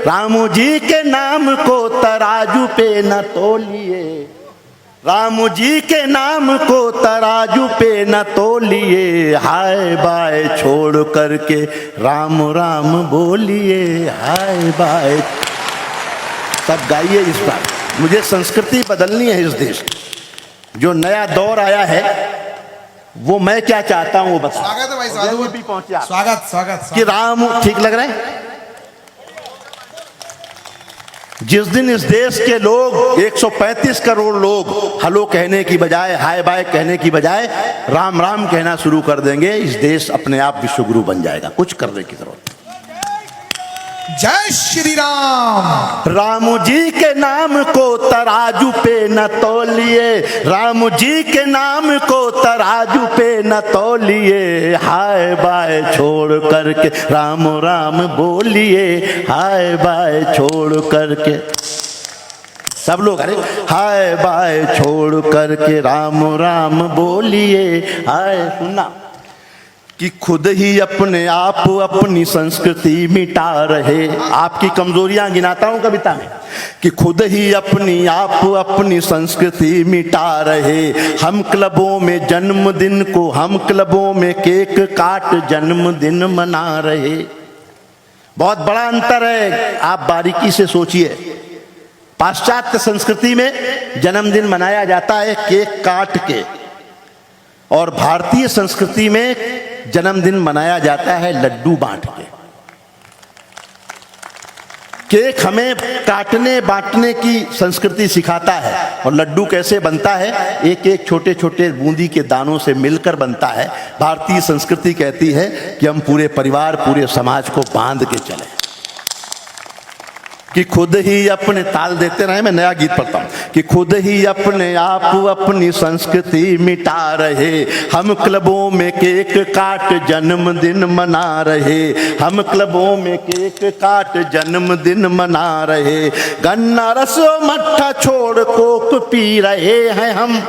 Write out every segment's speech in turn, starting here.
राम जी के नाम को तराजू पे न तोलिए, राम जी के नाम को तराजू पे न तोलिए, हाय बाय छोड़ करके राम राम बोलिए, हाय बाय। सब गाइए इस बार। मुझे संस्कृति बदलनी है इस देश की। जो नया दौर आया है वो मैं क्या चाहता हूं वो बता। स्वागत है भाई साधु भी पहुंचे। स्वागत स्वागत कि राम ठीक लग रहा है। जिस दिन इस देश के लोग 135 करोड़ लोग हेलो कहने की बजाय, हाय बाय कहने की बजाय राम राम कहना शुरू कर देंगे, इस देश अपने आप विश्वगुरु बन जाएगा। कुछ करने की जरूरत नहीं। जय श्री राम। राम जी के नाम को तराजू पे न तोलिए, राम जी के नाम को तराजू पे न तोलिए, हाय बाय छोड़ करके राम राम बोलिए, हाय बाय छोड़ करके। सब लोग अरे हाय बाय छोड़ करके राम राम बोलिए, हाय। सुनना कि खुद ही अपने आप अपनी संस्कृति मिटा रहे। आपकी कमजोरियां गिनाता हूं कविता में कि खुद ही अपनी आप अपनी संस्कृति मिटा रहे। हम क्लबों में जन्मदिन को, हम क्लबों में केक काट जन्मदिन मना रहे। बहुत बड़ा अंतर है, आप बारीकी से सोचिए। पाश्चात्य संस्कृति में जन्मदिन मनाया जाता है केक काट के, और भारतीय संस्कृति में जन्मदिन मनाया जाता है लड्डू बांट के। केक हमें काटने बांटने की संस्कृति सिखाता है, और लड्डू कैसे बनता है, एक एक छोटे छोटे बूंदी के दानों से मिलकर बनता है। भारतीय संस्कृति कहती है कि हम पूरे परिवार पूरे समाज को बांध के चले। कि खुद ही अपने, ताल देते रहे, मैं नया गीत पढ़ता हूं। कि खुद ही अपने आप अपनी संस्कृति मिटा रहे। हम क्लबों में केक काट जन्मदिन मना रहे। हम क्लबों में केक काट जन्मदिन मना रहे। गन्ना रस मट्ठा छोड़ कोक पी रहे हैं हम।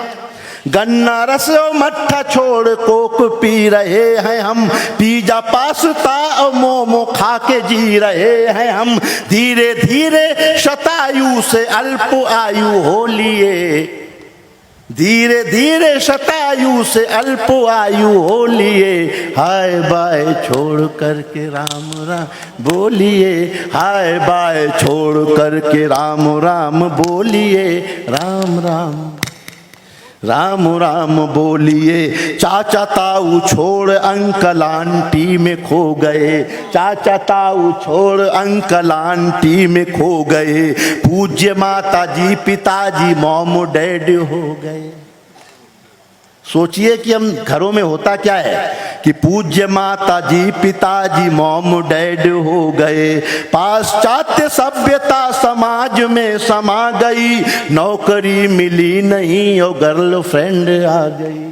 गन्ना रस और मट्ठा छोड़ कोक पी रहे हैं हम। पिज्जा पास्ता और मोमो खा के जी रहे हैं हम। धीरे धीरे शतायु से अल्प आयु हो लिए। धीरे धीरे शतायु से अल्प आयु हो लिए। हाय बाय छोड़ करके राम राम बोलिए। हाय बाय छोड़ करके राम राम बोलिए। राम राम राम राम बोलिए। चाचा ताऊ छोड़ अंकल आंटी में खो गए। चाचा ताऊ छोड़ अंकल आंटी में खो गए। पूज्य माता जी पिताजी मॉम डैड हो गए। सोचिए कि हम घरों में होता क्या है कि पूज्य माता जी पिताजी मॉम डैड हो गए। पाश्चात्य सभ्यता समाज में समा गई। नौकरी मिली नहीं और गर्लफ्रेंड आ गई।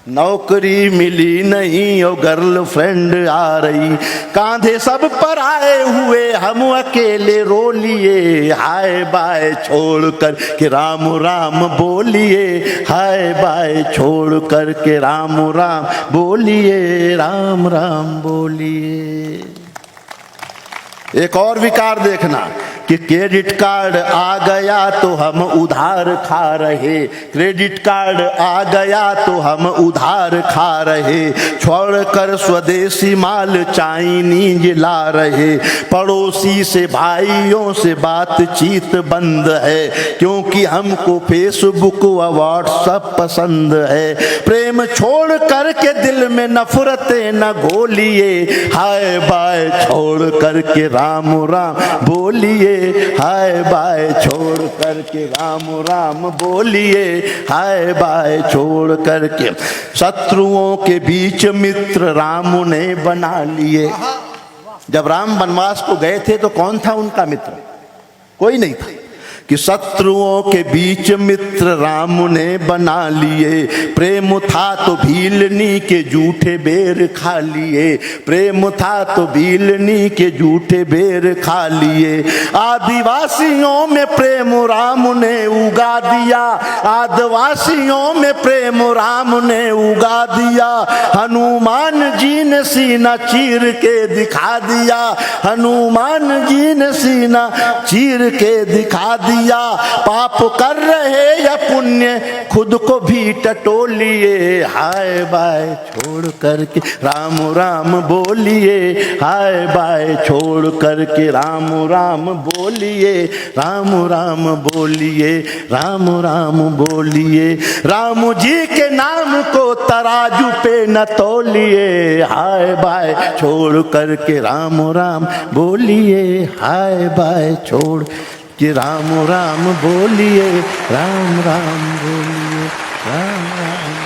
नौकरी मिली नहीं और गर्लफ्रेंड आ रही। कांधे सब पर आए हुए हम अकेले रो लिए। हाय बाय छोड़ कर के राम राम बोलिए। हाय बाय छोड़ कर के राम राम बोलिए। राम राम बोलिए। एक और विकार देखना कि क्रेडिट कार्ड आ गया तो हम उधार खा रहे। क्रेडिट कार्ड आ गया तो हम उधार खा रहे। छोड़कर स्वदेशी माल चाइनीज ला रहे। पड़ोसी से भाइयों से बातचीत बंद है, क्योंकि हमको फेसबुक व व्हाट्सएप पसंद है। प्रेम छोड़ करके दिल में नफरतें न घोलिए। हाय बाय छोड़ करके राम राम बोलिए। हाय बाय छोड़ करके राम राम बोलिए। हाय बाय छोड़ करके। शत्रुओं के बीच मित्र राम ने बना लिए। जब राम वनवास को गए थे तो कौन था उनका मित्र? कोई नहीं था। कि शत्रुओं के बीच मित्र राम ने बना लिए, प्रेम था तो भीलनी के जूठे बेर खा लिए, प्रेम था तो भीलनी के जूठे बेर खा लिए। आदिवासियों में प्रेम राम ने उगा दिया, आदिवासियों में प्रेम राम ने उगा दिया। हनुमान जी ने सीना चीर के दिखा दिया, हनुमान जी ने सीना चीर के दिखा दिया। पाप कर रहे या पुण्य खुद को भी टटोलिए, हाय बाय छोड़ करके राम राम बोलिए, हाय बाय छोड़ करके राम राम बोलिए, राम राम बोलिए, राम राम बोलिए। राम जी के नाम को तराजू पे न तोलिए, हाय बाय छोड़ करके राम राम बोलिए, हाय बाय छोड़ कि राम राम बोलिए, राम राम बोलिए, राम राम।